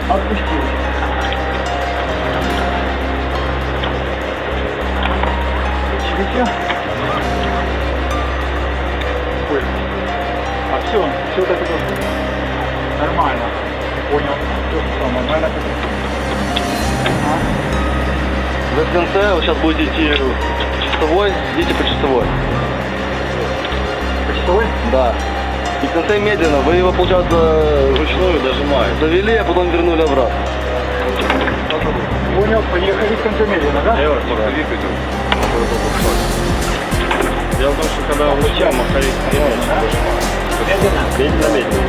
Отпустил. Чуть-чуть. Ой. А все так это нормально. Понял. Все, нормально. Вы в конце, вы сейчас будете идти часовой, идите по часовой. По часовой? Да. И в конце медленно, вы его, получается, вручную дожимаете. Завели, а потом вернули обратно. Понял, поехали в конце медленно, да? Я вот маховик идет. Дело в том, что когда вручаем маховик медленно, Медленно? медленно.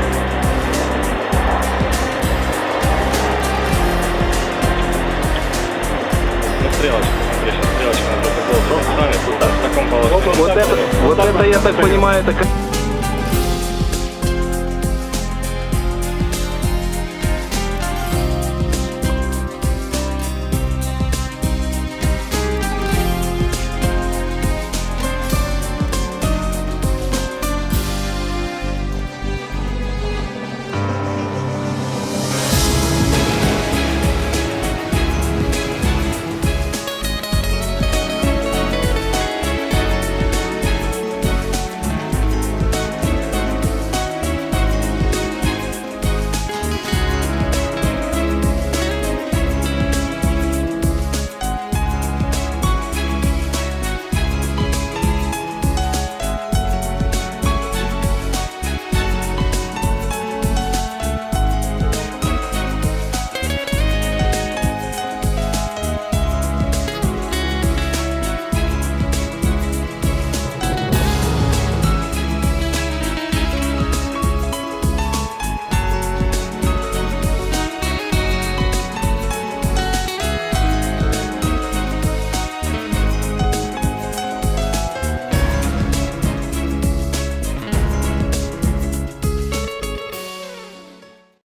Ну, стрелочка, смотри, сейчас стрелочка на протокол просто станет, вот так, в таком положении. Вот это, я так понимаю, это